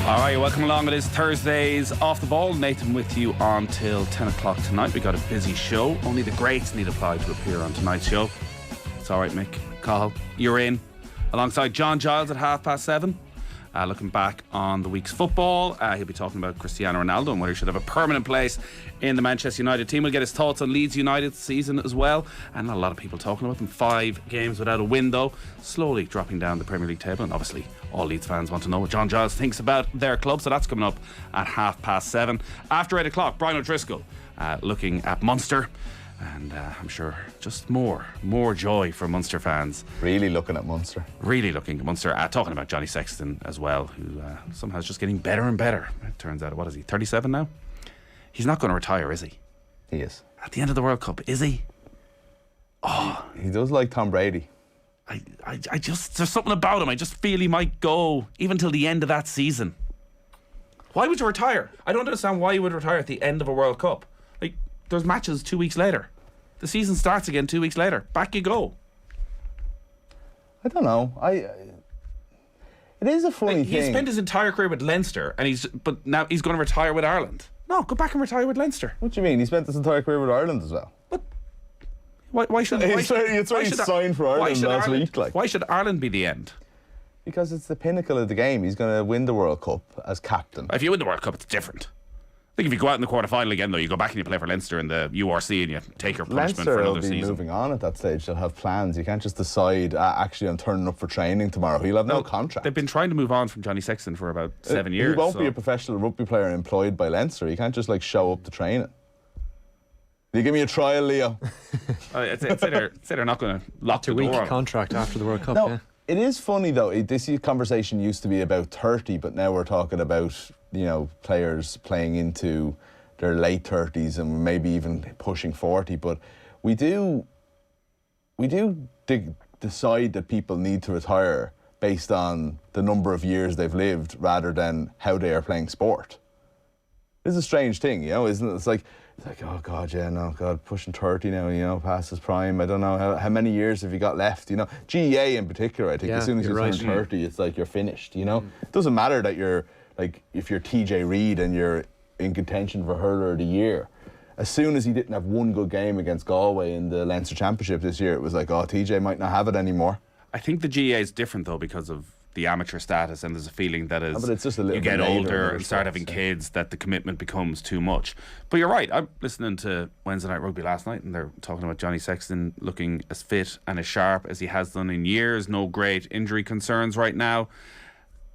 All right, welcome along. It is Thursdays Off the Ball. Nathan with you until 10 o'clock tonight. We got a busy show. Only the greats need apply to appear on tonight's show. It's all right, Mick. Cathal, you're in. Alongside John Giles at 7:30. Looking back on the week's football. He'll be talking about Cristiano Ronaldo and whether he should have a permanent place in the Manchester United team. We'll get his thoughts on Leeds United's season as well. And not a lot of people talking about them. 5 games without a win, though. Slowly dropping down the Premier League table. And obviously, all Leeds fans want to know what John Giles thinks about their club. So that's coming up at 7:30. After 8 o'clock, Brian O'Driscoll looking at Munster. And I'm sure just more joy for Munster fans. Really looking at Munster. Talking about Johnny Sexton as well, who somehow is just getting better and better. It turns out, what is he, 37 now? He's not going to retire, is he? He is. At the end of the World Cup, is he? Oh, he does like Tom Brady. I just, there's something about him. I just feel he might go even till the end of that season. Why would you retire? I don't understand why you would retire at the end of a World Cup. Like, there's matches 2 weeks later. The season starts again 2 weeks later. Back you go. I don't know. It is a funny thing. He spent his entire career with Leinster, but now he's going to retire with Ireland. No, go back and retire with Leinster. What do you mean? He spent his entire career with Ireland as well. But why should he signed for Ireland last week? Why should Ireland be the end? Because it's the pinnacle of the game. He's going to win the World Cup as captain. If you win the World Cup, it's different. I think if you go out in the quarter-final again, though, you go back and you play for Leinster in the URC and you take your punishment for another season. Leinster will be moving on at that stage. They'll have plans. You can't just decide, actually, I'm turning up for training tomorrow. He'll have no contract. They've been trying to move on from Johnny Sexton for about 7 years. He won't be a professional rugby player employed by Leinster. He can't just, show up to training. You give me a trial, Leo. Say they're not going to lock the door on. 2-week contract after the World Cup, no, yeah. It is funny, though. This conversation used to be about 30, but now we're talking about, players playing into their late 30s and maybe even pushing 40. But we do decide that people need to retire based on the number of years they've lived rather than how they are playing sport. It's a strange thing, isn't it? It's like, oh God, yeah, no, God, pushing 30 now, past his prime. I don't know, how many years have you got left, GEA in particular, I think, as soon as you turn 30, it's like you're finished, It doesn't matter that you're, if you're TJ Reid and you're in contention for hurler of the year. As soon as he didn't have one good game against Galway in the Leinster Championship this year, it was like, oh, TJ might not have it anymore. I think the GEA is different, though, because of the amateur status, and there's a feeling that as but it's just a little you get older and start having kids, that the commitment becomes too much. But you're right. I'm listening to Wednesday Night Rugby last night, and they're talking about Johnny Sexton looking as fit and as sharp as he has done in years. No great injury concerns right now.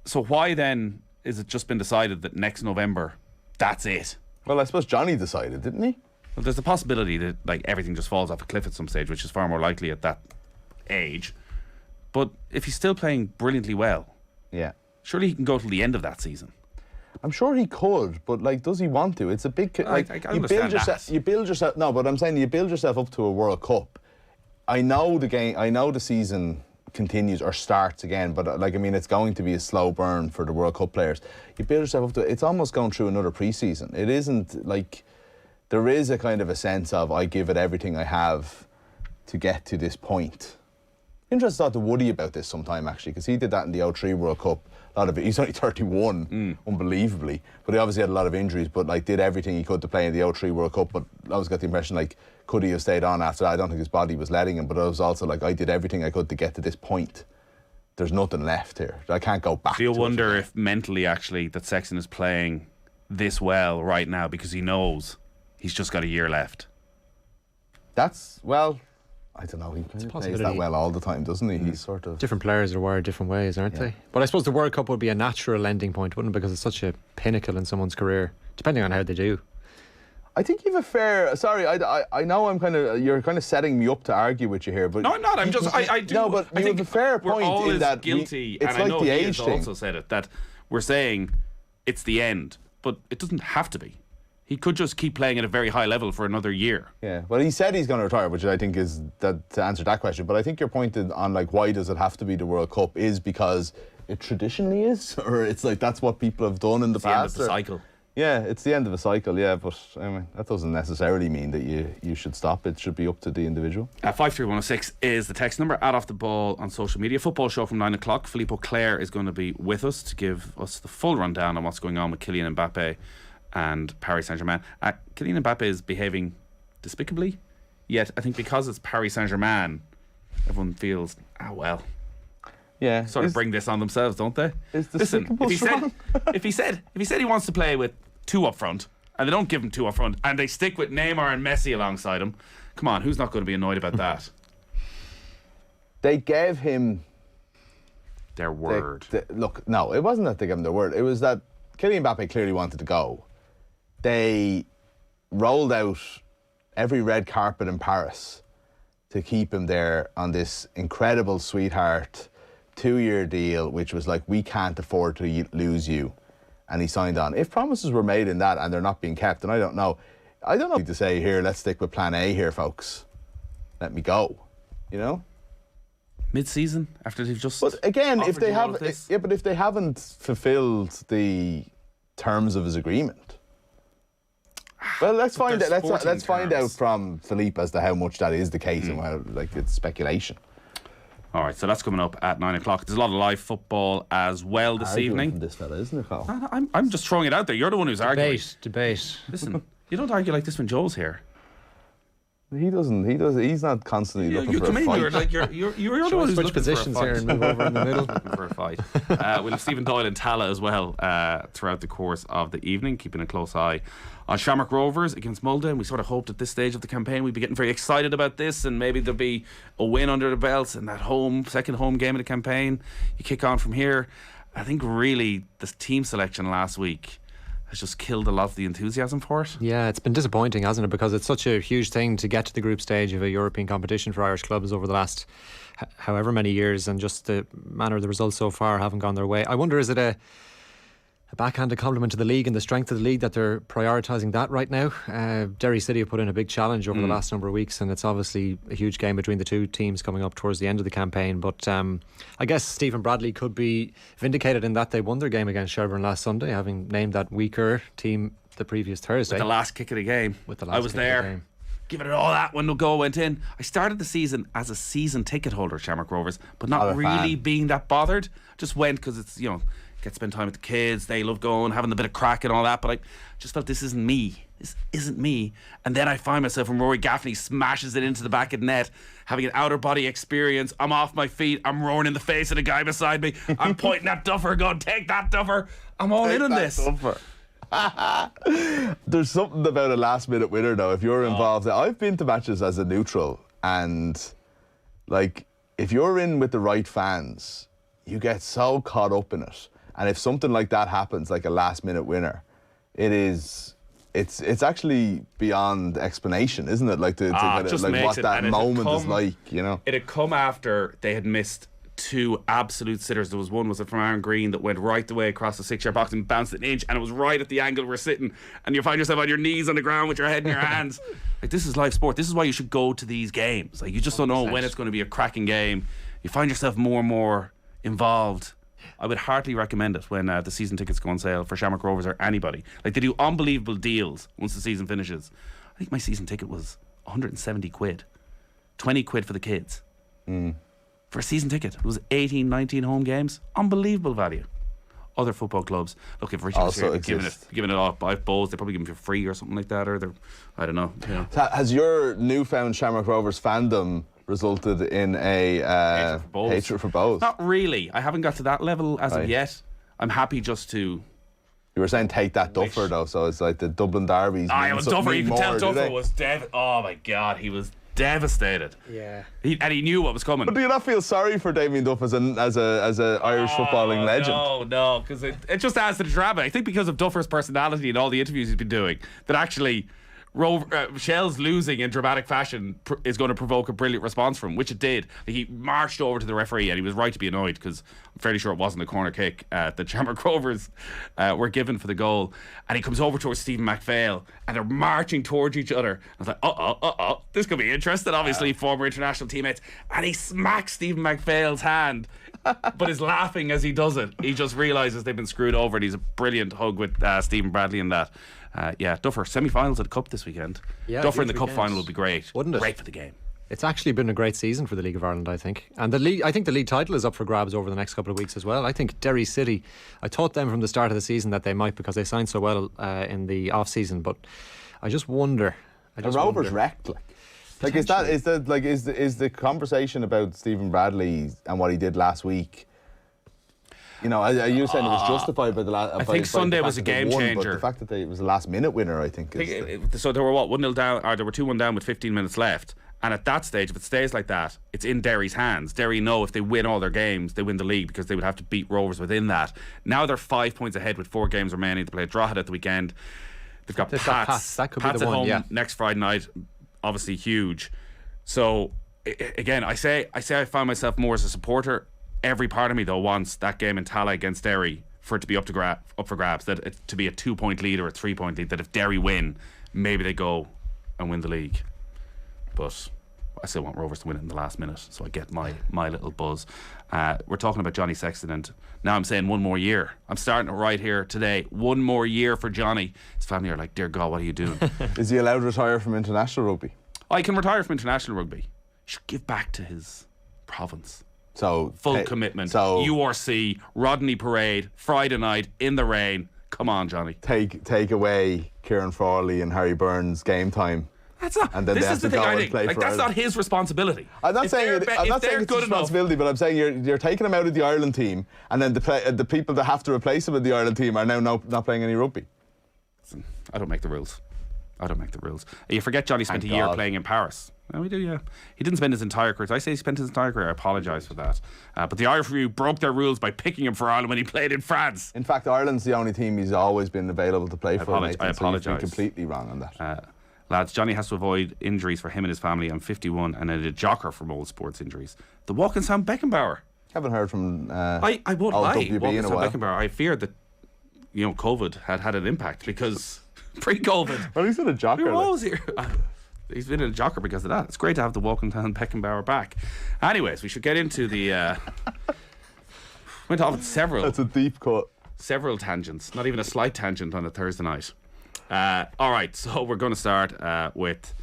So why then is it just been decided that next November, that's it? Well, I suppose Johnny decided, didn't he? Well, there's a possibility that everything just falls off a cliff at some stage, which is far more likely at that age. But if he's still playing brilliantly well, yeah, surely he can go till the end of that season. I'm sure he could, but does he want to? It's a big you build yourself. No, but I'm saying you build yourself up to a World Cup. I know the season continues or starts again, but it's going to be a slow burn for the World Cup players. You build yourself up to it. It's almost going through another pre-season. It isn't like there is a kind of a sense of I give it everything I have to get to this point. Interested to talk to Woody about this sometime, actually, because he did that in the 03 World Cup. A lot of it. He's only 31, unbelievably, but he obviously had a lot of injuries. But did everything he could to play in the 03 World Cup. But I always got the impression could he have stayed on after that? I don't think his body was letting him. But I was also I did everything I could to get to this point. There's nothing left here. I can't go back. Do you wonder if mentally, actually, that Sexton is playing this well right now because he knows he's just got a year left? I don't know, he plays that well all the time, doesn't he? He's sort of... Different players are wired different ways, aren't they? But I suppose the World Cup would be a natural ending point, wouldn't it? Because it's such a pinnacle in someone's career, depending on how they do. I think you have a fair... Sorry, I know you're kind of setting me up to argue with you here, but... No, I'm not. I do... No, but you have a fair point in that... guilty, it's and I know the he age has thing. also said it, that we're saying it's the end, but it doesn't have to be. He could just keep playing at a very high level for another year. Yeah, well, he said he's going to retire, which I think is to answer that question. But I think your point on why does it have to be the World Cup is because it traditionally is, or it's that's what people have done in the past. The end of the cycle. Yeah, it's the end of a cycle, yeah, but I mean, that doesn't necessarily mean that you should stop. It should be up to the individual. 53106 is the text number. Add Off the Ball on social media. Football show from 9 o'clock. Philippe Auclair is going to be with us to give us the full rundown on what's going on with Kylian Mbappe and Paris Saint-Germain. Kylian Mbappe is behaving despicably, yet I think because it's Paris Saint-Germain, everyone feels, well... Yeah, sort of bring this on themselves, don't they? Listen, if he said he wants to play with 2 up front, and they don't give him 2 up front, and they stick with Neymar and Messi alongside him, come on, who's not going to be annoyed about that? They gave him their word. Look, no, it wasn't that they gave him their word. It was that Kylian Mbappe clearly wanted to go. They rolled out every red carpet in Paris to keep him there on this incredible sweetheart 2-year deal, which was like, we can't afford to lose you. And he signed on. If promises were made in that and they're not being kept, and I don't know to say, here, let's stick with plan A here, folks. Let me go. You know? Mid-season, after they've just... But again, if they haven't fulfilled the terms of his agreement, well, let's find out from Philippe as to how much that is the case and how, like, it's speculation. All right, so that's coming up at 9 o'clock. There's a lot of live football as well this evening. From this fella, isn't it, Carl? I'm just throwing it out there. You're the one who's arguing. Debate. Listen, you don't argue like this when Joel's here. He doesn't. He's not constantly looking for a fight. You're the one who's looking positions for a fight. here and move over in the middle. Looking for a fight. We'll have Stephen Doyle and Tala as well throughout the course of the evening, keeping a close eye on Shamrock Rovers against Mullaney. We sort of hoped at this stage of the campaign we'd be getting very excited about this, and maybe there'll be a win under the belt in that second home game of the campaign. You kick on from here. I think really the team selection last week has just killed a lot of the enthusiasm for it. Yeah, it's been disappointing, hasn't it? Because it's such a huge thing to get to the group stage of a European competition for Irish clubs over the last however many years, and just the manner of the results so far haven't gone their way. I wonder, is it a backhanded compliment to the league and the strength of the league that they're prioritising that right now? Derry City have put in a big challenge over the last number of weeks, and it's obviously a huge game between the two teams coming up towards the end of the campaign. But I guess Stephen Bradley could be vindicated in that they won their game against Shelbourne last Sunday, having named that weaker team the previous Thursday. With the last kick of the game. I was there. Giving it all that when the goal went in. I started the season as a season ticket holder at Shamrock Rovers, but not really being that bothered. Just went because it's, get to spend time with the kids, they love going, having a bit of crack and all that, but I just felt this isn't me. And then I find myself when Rory Gaffney smashes it into the back of the net, having an outer body experience. I'm off my feet, I'm roaring in the face of the guy beside me, I'm pointing at Duffer, going, take that, Duffer. I'm all in on this. There's something about a last minute winner though, if you're involved. I've been to matches as a neutral, and like, if you're in with the right fans, you get so caught up in it. And if something like that happens, like a last-minute winner, it's actually beyond explanation, isn't it? Like, what that moment is like, It had come after they had missed 2 absolute sitters. There was one from Aaron Green that went right the way across the 6-yard box and bounced an inch, and it was right at the angle we're sitting, and you find yourself on your knees on the ground with your head in your hands. Like, this is live sport. This is why you should go to these games. Like, you just don't know when it's going to be a cracking game. You find yourself more and more involved. I would heartily recommend it when the season tickets go on sale for Shamrock Rovers or anybody. Like, they do unbelievable deals once the season finishes. I think my season ticket was 170 quid. 20 quid for the kids. For a season ticket. It was 18, 19 home games. Unbelievable value. Other football clubs, look, if Richard was here giving it off by bowls, they probably give them for free or something like that, or I don't know. Has your newfound Shamrock Rovers fandom resulted in a hatred for bowls? Not really. I haven't got to that level as of yet. I'm happy just to... You were saying take that Duffer though, so it's like the Dublin derbies. Duffer, you can tell Duffer was devastated. Oh my God, he was devastated. Yeah. And he knew what was coming. But do you not feel sorry for Damien Duff as a Irish footballing legend? No, because it just adds to the drama. I think because of Duffer's personality and all the interviews he's been doing, that actually Shell's losing in dramatic fashion is going to provoke a brilliant response from him, which it did. He marched over to the referee, and he was right to be annoyed, because I'm fairly sure it wasn't a corner kick that Shamrock Rovers were given for the goal. And he comes over towards Stephen McPhail, and they're marching towards each other. I was like, this could be interesting. Obviously, former international teammates. And he smacks Stephen McPhail's hand but is laughing as he does it. He just realises they've been screwed over, and he's a brilliant hug with Stephen Bradley in that. Duffer, semi-finals of the Cup this weekend. Yeah, Duffer in the Cup final would be great. Wouldn't it? Great for the game. It's actually been a great season for the League of Ireland, I think. And I think the league title is up for grabs over the next couple of weeks as well. I think Derry City, I thought them from the start of the season that they might, because they signed so well in the off-season, but I just wonder. The Rovers wrecked, is the conversation about Stephen Bradley and what he did last week? You know, are you saying it was justified by the last? I think Sunday was a game changer. But the fact that it was a last-minute winner, I think. So they were 1-0 down, or they were 2-1 down with 15 minutes left. And at that stage, if it stays like that, it's in Derry's hands. Derry know if they win all their games, they win the league, because they would have to beat Rovers within that. Now they're 5 points ahead with 4 games remaining. They play Drogheda at the weekend. They've got Pats. That could Pats be the at one, home next Friday night. Obviously huge. So again, I say I find myself more as a supporter. Every part of me though wants that game in Tallaght against Derry for it to be up for grabs. That it to be a 2-point lead or a 3-point lead. That if Derry win, maybe they go and win the league. But I still want Rovers to win it in the last minute, so I get my little buzz. We're talking about Johnny Sexton, and now I'm saying 1 more year. I'm starting it right here today. 1 more year for Johnny. His family are like, dear God, what are you doing? Is he allowed to retire from international rugby? I can retire from international rugby. He should give back to his province. So full commitment. So URC, Rodney Parade, Friday night in the rain. Come on, Johnny. Take away Kieran Frawley and Harry Burns game time. That's not. And then this is the thing. I think that's Ireland. Not his responsibility. I'm not saying it's responsibility, but I'm saying you're taking him out of the Ireland team, and then the people that have to replace him in the Ireland team are now not playing any rugby. I don't make the rules. You forget Johnny spent a year playing in Paris. No, we do, yeah. He didn't spend his entire career. Did I say he spent his entire career? I apologise for that. But the Irish Review broke their rules by picking him for Ireland when he played in France. In fact, Ireland's the only team he's always been available to play for. I apologise. So you've been completely wrong on that. Lads, Johnny has to avoid injuries for him and his family. I'm 51 and a jocker from old sports injuries. The walking Sam Beckenbauer. Haven't heard from I won't lie. WB in a while. Beckenbauer. I feared that COVID had an impact, because pre-COVID. Well, he's in a jocker. We were always here. He's been in a jocker because of that. It's great to have the walking Sam Beckenbauer back. Anyways, we should get into the. Went off at several. That's a deep cut. Several tangents. Not even a slight tangent on a Thursday night. All right, so we're going to start with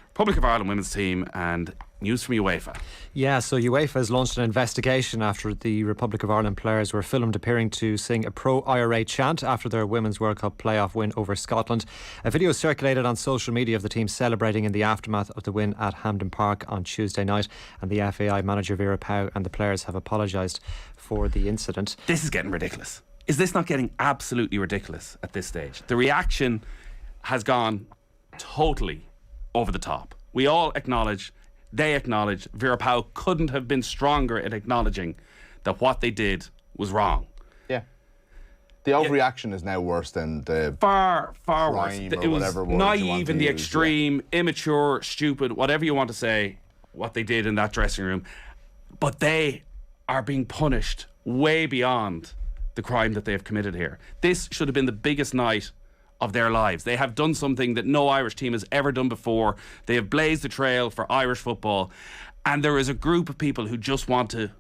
Republic of Ireland women's team and news from UEFA. Yeah, so UEFA has launched an investigation after the Republic of Ireland players were filmed appearing to sing a pro-IRA chant after their Women's World Cup playoff win over Scotland. A video circulated on social media of the team celebrating in the aftermath of the win at Hampden Park on Tuesday night, and the FAI manager Vera Pauw and the players have apologised for the incident. This is getting ridiculous. Is this not getting absolutely ridiculous at this stage? The reaction has gone totally over the top. We all acknowledge, they acknowledge, Vera Pauw couldn't have been stronger at acknowledging that what they did was wrong. Yeah. The overreaction is now worse than the far worse. It was naive in the extreme, immature, stupid, whatever you want to say, what they did in that dressing room. But they are being punished way beyond the crime that they have committed here. This should have been the biggest night of their lives. They have done something that no Irish team has ever done before. They have blazed the trail for Irish football, and there is a group of people who just want to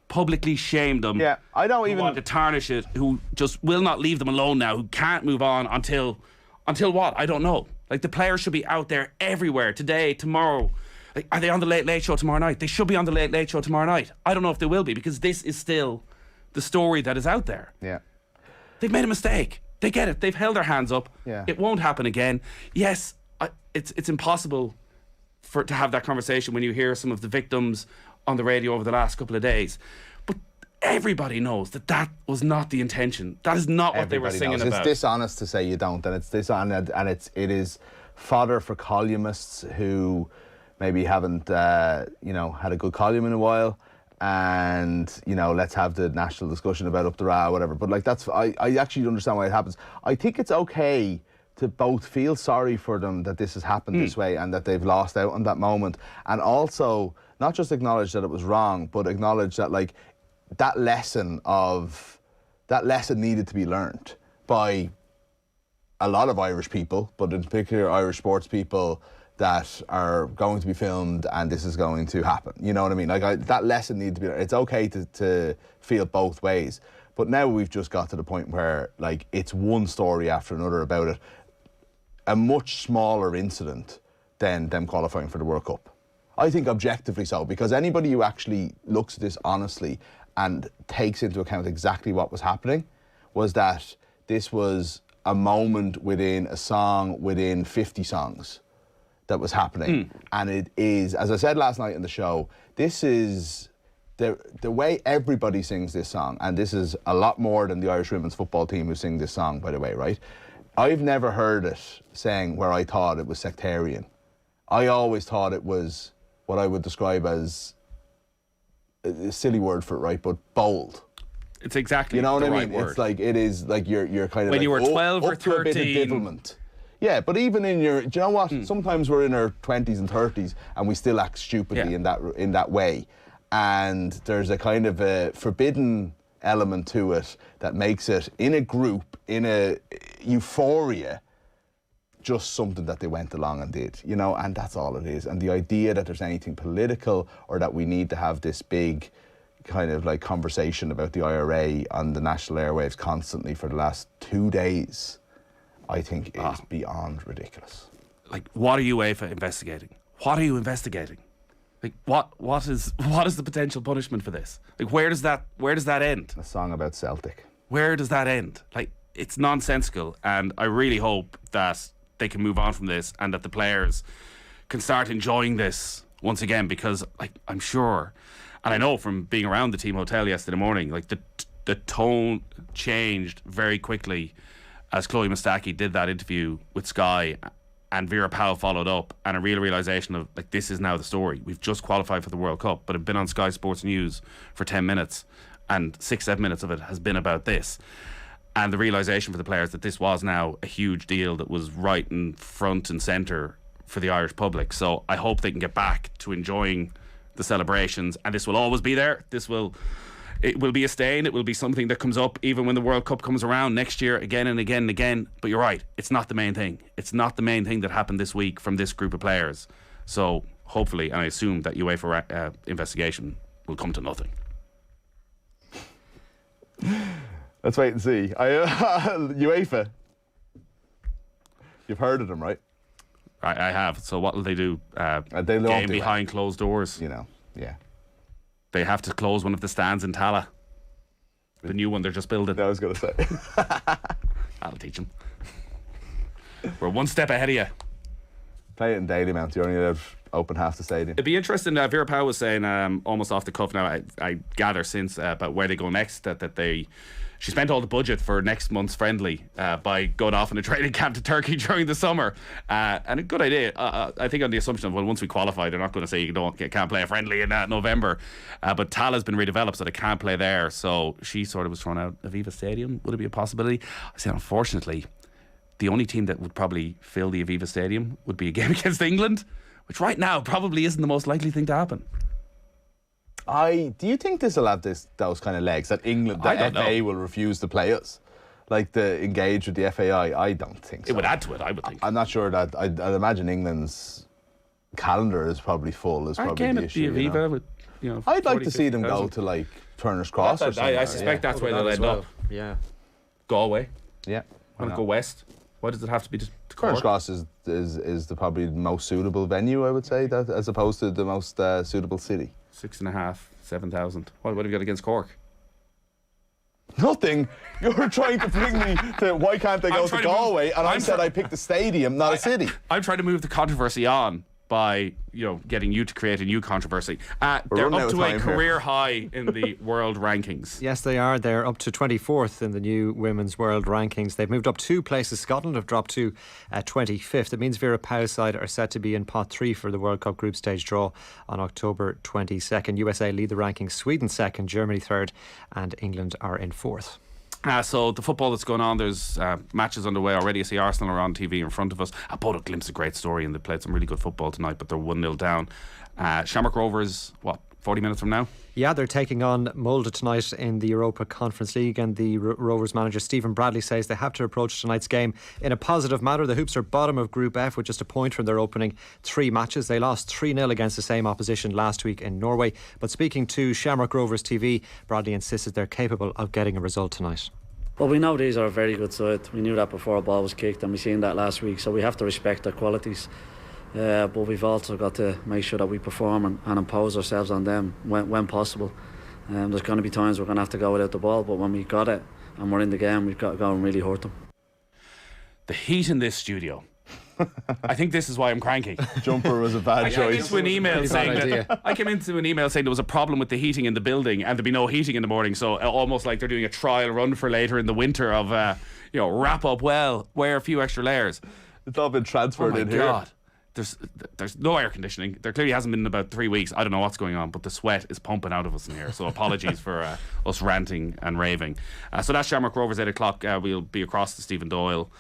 publicly shame them. Yeah, I don't even want to tarnish it, who just will not leave them alone now, who can't move on until what? I don't know. Like, the players should be out there everywhere today, tomorrow. Like, are they on the Late Late Show tomorrow night? They should be on the Late Late Show tomorrow night. I don't know if they will be, because this is still the story that is out there. Yeah. They've made a mistake. They get it. They've held their hands up. Yeah. It won't happen again. Yes, it's impossible to have that conversation when you hear some of the victims on the radio over the last couple of days. But everybody knows that was not the intention. That is not what they were singing about. It's dishonest to say you don't, and it's dishonest, and it is fodder for columnists who maybe haven't had a good column in a while. And let's have the national discussion about up the Ra or whatever. But I actually understand why it happens. I think it's okay to both feel sorry for them that this has happened this way and that they've lost out on that moment, and also not just acknowledge that it was wrong, but acknowledge that that lesson needed to be learned by a lot of Irish people, but in particular Irish sports people, that are going to be filmed and this is going to happen. You know what I mean? Like, that lesson needs to be there. It's okay to feel both ways. But now we've just got to the point where, like, it's one story after another about it. A much smaller incident than them qualifying for the World Cup. I think objectively so, because anybody who actually looks at this honestly and takes into account exactly what was happening was that this was a moment within a song within 50 songs that was happening. And it is, as I said last night in the show, this is the way everybody sings this song, and this is a lot more than the Irish women's football team who sing this song, by the way, right? I've never heard it saying where I thought it was sectarian. I always thought it was what I would describe as a silly word for it, right? But bold. It's exactly, you know what I mean? Word. It's like, it is like you're kind of when like, you were 12 or 13. A bit of divilment. Yeah, but even in your, do you know what? Sometimes we're in our 20s and 30s and we still act stupidly in that way. And there's a kind of a forbidden element to it that makes it, in a group, in a euphoria, just something that they went along and did, you know, and that's all it is. And the idea that there's anything political or that we need to have this big kind of like conversation about the IRA on the national airwaves constantly for the last 2 days, I think is beyond ridiculous. Like, what are UEFA investigating? What are you investigating? Like, what is the potential punishment for this? Like, where does that end? A song about Celtic. Where does that end? Like, it's nonsensical, and I really hope that they can move on from this and that the players can start enjoying this once again, because, like, I'm sure, and I know from being around the team hotel yesterday morning, like, the tone changed very quickly as Chloe Mustaki did that interview with Sky, and Vera Pauw followed up, and a real realisation of, like, this is now the story. We've just qualified for the World Cup, but have been on Sky Sports News for 10 minutes, and 6-7 minutes of it has been about this. And the realisation for the players that this was now a huge deal that was right in front and centre for the Irish public. So I hope they can get back to enjoying the celebrations, and this will always be there. It will be a stain. It will be something that comes up even when the World Cup comes around next year, again and again and again. But you're right, it's not the main thing. It's not the main thing that happened this week from this group of players. So hopefully, and I assume that UEFA investigation will come to nothing. Let's wait and see. UEFA, you've heard of them, right? I have. So what will they do? They game behind closed doors. You know, yeah. They have to close one of the stands in Tala. The new one they're just building. I was going to say. I'll teach them. We're one step ahead of you. Play it in Dalymount. You're only allowed to open half the stadium. It'd be interesting. Vera Pauw was saying, almost off the cuff now, I gather since, about where they go next, that she spent all the budget for next month's friendly by going off in a training camp to Turkey during the summer. And a good idea. I think on the assumption of, well, once we qualify, they're not going to say you can't play a friendly in November. But Tala's been redeveloped, so they can't play there. So she sort of was thrown out Aviva Stadium. Would it be a possibility? I say, unfortunately, the only team that would probably fill the Aviva Stadium would be a game against England, which right now probably isn't the most likely thing to happen. Do you think this will have those kind of legs that England, the FA will refuse to play us, like the engage with the FAI? I don't think so. It would add to it, I would think. I'm not sure that. I'd imagine England's calendar is probably full. Is probably the issue. The Aviva, you know? with, you know, I'd like to see them go to like Turner's Cross or something. I suspect that's where they'll end up. Yeah. Galway. Yeah. Want to go west? Why does it have to be to Turner's Cross is the probably the most suitable venue, I would say, that as opposed to the most suitable city. 6,500, 7,000. What have you got against Cork? Nothing. You're trying to bring me to why can't they go to Galway, and I said I picked a stadium, not a city. I'm trying to move the controversy on by, getting you to create a new controversy. They're up to a career high in the world rankings. Yes, they are. They're up to 24th in the new women's world rankings. They've moved up 2 places. Scotland have dropped to 25th. It means Vera Pauw's side are set to be in pot 3 for the World Cup group stage draw on October 22nd. USA lead the rankings, Sweden second, Germany third, and England are in 4th. So the football that's going on, there's matches underway already. I see Arsenal are on TV in front of us. Bodo Glimt's a great story, and they played some really good football tonight, but they're 1-0 down. Shamrock Rovers, 40 minutes from now. Yeah, they're taking on Molde tonight in the Europa Conference League, and the Rovers manager Stephen Bradley says they have to approach tonight's game in a positive manner. The Hoops are bottom of Group F with just a point from their opening 3 matches. They lost 3-0 against the same opposition last week in Norway. But speaking to Shamrock Rovers TV, Bradley insisted they're capable of getting a result tonight. Well, we know these are a very good side. We knew that before a ball was kicked, and we seen that last week, so we have to respect their qualities. But we've also got to make sure that we perform and impose ourselves on them when possible. There's going to be times we're going to have to go without the ball, but when we got it and we're in the game, we've got to go and really hurt them. The heat in this studio. I think this is why I'm cranky. Jumper was a bad choice. I came into an email saying there was a problem with the heating in the building and there'd be no heating in the morning, so almost like they're doing a trial run for later in the winter of wrap up well, wear a few extra layers. It's all been transferred in here. Oh my God. There's no air conditioning. There clearly hasn't been in about 3 weeks. I don't know what's going on, but the sweat is pumping out of us in here. So apologies for us ranting and raving. So that's Shamrock Rovers 8 o'clock. We'll be across to Stephen Doyle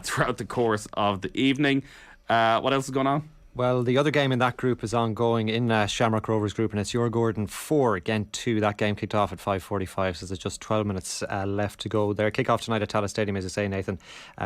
throughout the course of the evening. What else is going on? Well, the other game in that group is ongoing in Shamrock Rovers group, and it's Gordon 4, Ghent 2. That game kicked off at 5:45, so there's just 12 minutes left to go. Their kick-off tonight at Tallaght Stadium, as I say, Nathan,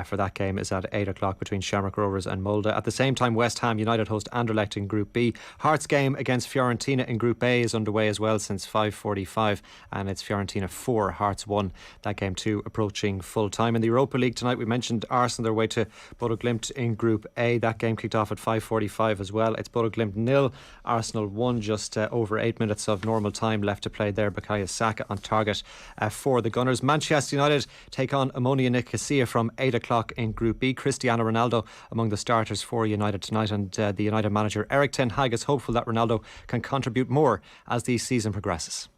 for that game is at 8 o'clock between Shamrock Rovers and Molde. At the same time, West Ham United host Anderlecht in Group B. Hearts game against Fiorentina in Group A is underway as well since 5:45, and it's Fiorentina 4, Hearts 1. That game too approaching full time. In the Europa League tonight, we mentioned Arsenal their way to Bodo Glimt in Group A. That game kicked off at 5:45 as well. It's Bodo Glimt 0, Arsenal 1, just over 8 minutes of normal time left to play there. Bukayo Saka on target for the Gunners. Manchester United take on Omonia Nicosia from 8 o'clock in Group B. Cristiano Ronaldo among the starters for United tonight, and the United manager Erik ten Hag is hopeful that Ronaldo can contribute more as the season progresses.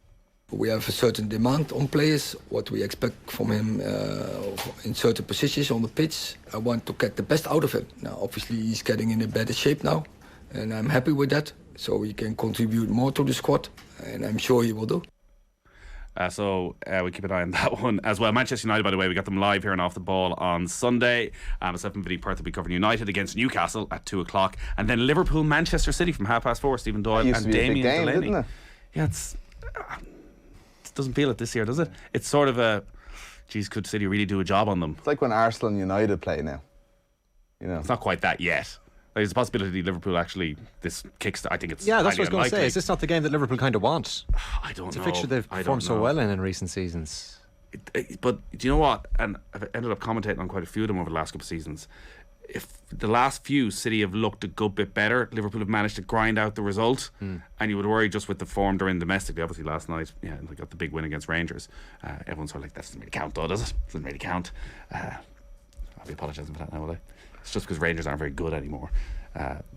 We have a certain demand on players, what we expect from him in certain positions on the pitch. I want to get the best out of him. Now, obviously, he's getting in a better shape now, and I'm happy with that. So he can contribute more to the squad, and I'm sure he will do. So we keep an eye on that one as well. Manchester United, by the way, we got them live here on Off the Ball on Sunday. Myself and Vinny Perth will be covering United against Newcastle at 2 o'clock, and then Liverpool Manchester City from 4:30. Stephen Doyle and Damien Delaney. Yeah, it doesn't feel it this year, does it? It's sort of geez, could City really do a job on them? It's like when Arsenal and United play now. It's not quite that yet. There's a possibility Liverpool actually this kickstart. I think it's that's what I was going to say. Is this not the game that Liverpool kind of want? I don't know. It's a fixture they've performed so well in recent seasons. But do you know what? And I've ended up commentating on quite a few of them over the last couple of seasons. If the last few City have looked a good bit better, Liverpool have managed to grind out the result, and you would worry just with the form they're in domestically. Obviously last night, they got the big win against Rangers. Everyone's sort of like, that doesn't really count though, does it? Doesn't really count. I'll be apologising for that now, will I? It's just because Rangers aren't very good anymore.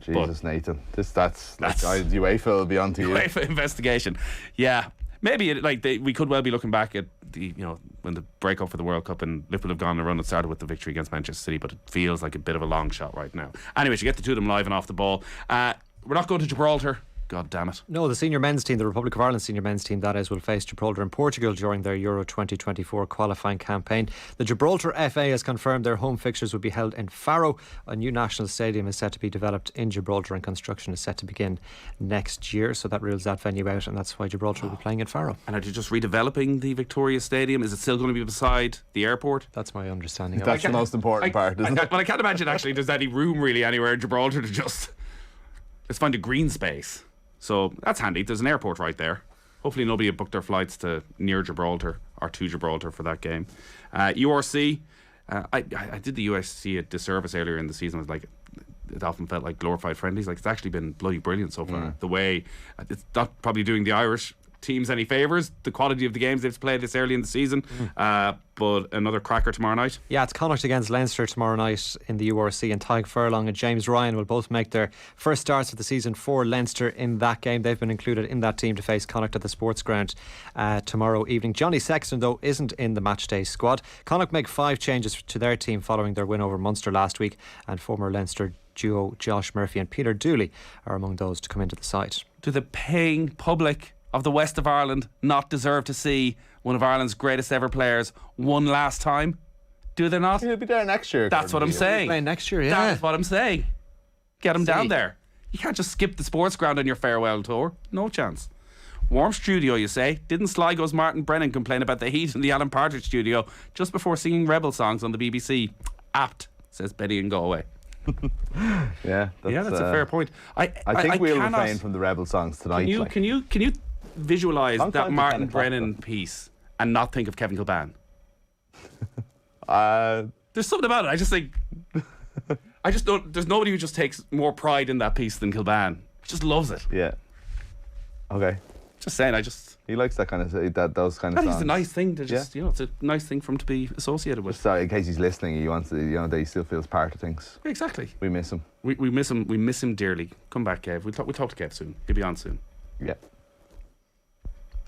Jesus, Nathan, that's UEFA will be on to you. UEFA investigation. Yeah, maybe we could well be looking back at the when the break up for the World Cup and Liverpool have gone on a run that started with the victory against Manchester City, but it feels like a bit of a long shot right now. Anyway, you get the two of them live and off the ball. We're not going to Gibraltar. God damn it. No, the senior men's team, the Republic of Ireland senior men's team, that is, will face Gibraltar in Portugal during their Euro 2024 qualifying campaign. The Gibraltar FA has confirmed their home fixtures will be held in Faro. A new national stadium is set to be developed in Gibraltar, and construction is set to begin next year, so that rules that venue out, and that's why Gibraltar will be playing in Faro. And are you just redeveloping the Victoria Stadium? Is it still going to be beside the airport? That's my understanding. That's the most important part, isn't it? But I can't imagine actually there's any room really anywhere in Gibraltar to just let's find a green space. So that's handy. There's an airport right there. Hopefully nobody booked their flights to near Gibraltar or to Gibraltar for that game. URC, I did the URC a disservice earlier in the season. It was it often felt like glorified friendlies. It's actually been bloody brilliant so far. The way it's not probably doing the Irish teams any favours, the quality of the games they've played this early in the season, but another cracker tomorrow night. Yeah, it's Connacht against Leinster tomorrow night in the URC, and Tadhg Furlong and James Ryan will both make their first starts of the season for Leinster in that game. They've been included in that team to face Connacht at the Sports Ground tomorrow evening. Johnny Sexton though isn't in the matchday squad. Connacht make 5 changes to their team following their win over Munster last week, and former Leinster duo Josh Murphy and Peter Dooley are among those to come into the side. Do the paying public of the west of Ireland not deserve to see one of Ireland's greatest ever players one last time? Do they not? He'll be there next year. That's what I'm saying. Playing next year, yeah. That's what I'm saying. Get him down there. You can't just skip the Sports Ground on your farewell tour. No chance. Warm studio, you say? Didn't Sligo's Martin Brennan complain about the heat in the Alan Partridge studio just before singing Rebel songs on the BBC? Apt, says Betty in Galway. Yeah, that's a fair point. I think we'll refrain from the Rebel songs tonight. Can you visualise that Martin Brennan piece and not think of Kevin Kilban? There's something about it. I just think I just don't. There's nobody who just takes more pride in that piece than Kilban. He just loves it. Yeah. Okay. Just saying. He likes that kind of those kind of songs. It's a nice thing to just it's a nice thing for him to be associated with. Sorry, in case he's listening, he wants to, that he still feels part of things. Exactly. We miss him. We miss him. We miss him dearly. Come back, Kev. We'll talk to Kev soon. He'll be on soon. Yeah.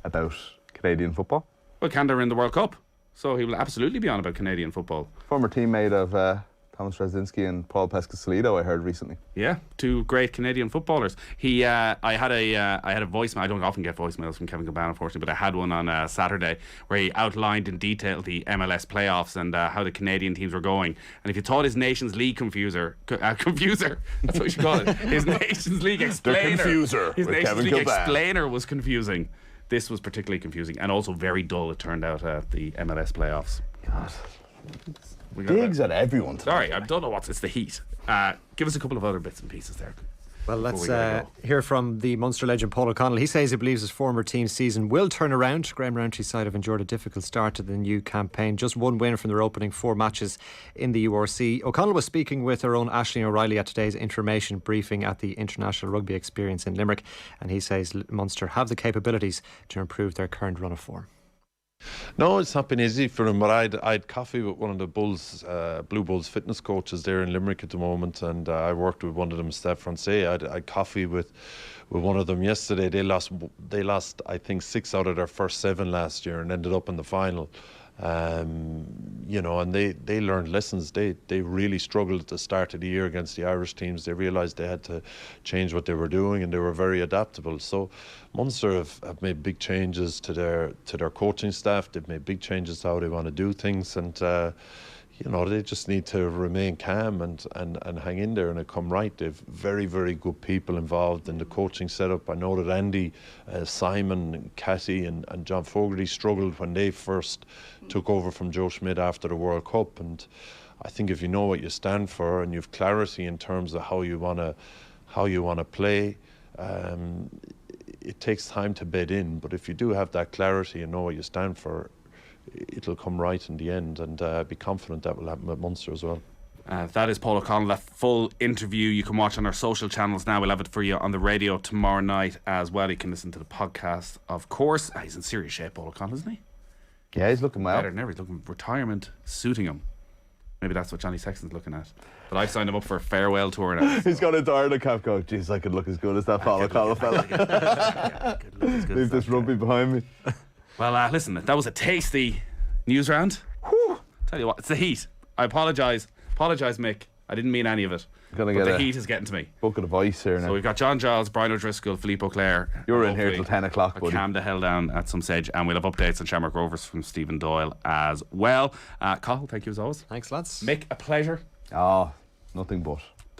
About Canadian football. Well, Canada are in the World Cup, so he will absolutely be on about Canadian football. Former teammate of Thomas Razinski and Paul Pescasolido, I heard recently. Yeah, two great Canadian footballers. I had a voicemail. I don't often get voicemails from Kevin Kilban, unfortunately, but I had one on Saturday where he outlined in detail the MLS playoffs and how the Canadian teams were going. And if you thought his Nations League confuser, that's what you should call it, his Nations League explainer, explainer was confusing. This was particularly confusing and also very dull, it turned out, at the MLS playoffs. God. Digs at everyone tonight. Sorry, I don't know it's the heat. Give us a couple of other bits and pieces there. Well, let's hear from the Munster legend Paul O'Connell. He says he believes his former team's season will turn around. Graham Roundtree's side have endured a difficult start to the new campaign. Just one win from their opening 4 matches in the URC. O'Connell was speaking with our own Aisling O'Reilly at today's information briefing at the International Rugby Experience in Limerick, and he says Munster have the capabilities to improve their current run of form. No, it's not been easy for him, but I'd coffee with one of the Bulls, Blue Bulls fitness coaches there in Limerick at the moment, and I worked with one of them, Steph Francais. I'd coffee with one of them yesterday. They lost I think 6 out of their first 7 last year and ended up in the final. And they learned lessons. They really struggled at the start of the year against the Irish teams. They realised they had to change what they were doing, and they were very adaptable. So Munster have made big changes to their coaching staff. They've made big changes to how they want to do things, and they just need to remain calm and hang in there, and it come right. They've very, very good people involved in the coaching setup. I know that Andy, Simon, and Cathy and John Fogarty struggled when they first took over from Joe Schmidt after the World Cup, and I think if you know what you stand for and you've clarity in terms of how you want to play, it takes time to bed in. But if you do have that clarity and know what you stand for, it'll come right in the end, and be confident that will happen at Munster as well. That is Paul O'Connell. That full interview you can watch on our social channels now. We'll have it for you on the radio tomorrow night as well. You can listen to the podcast, of course. He's in serious shape, Paul O'Connell, isn't he? Yeah, he's looking well. Better than ever. He's looking retirement suiting him. Maybe that's what Johnny Sexton's looking at. But I've signed him up for a farewell tour now. So. He's got into Ireland cap going, jeez, I could look as good as that Paul O'Connell fella. Leave this rugby behind me. Well, listen, that was a tasty news round. Whew. Tell you what, it's the heat. I apologise, Mick. I didn't mean any of it. But the heat is getting to me. Bucket of ice here now. So we've got John Giles, Brian O'Driscoll, Philippe Auclair. You're in here till 10 o'clock, buddy. Calm the hell down at some stage, and we'll have updates on Shamrock Rovers from Stephen Doyle as well. Cathal, thank you as always. Thanks, lads. Mick, a pleasure. Oh, nothing but.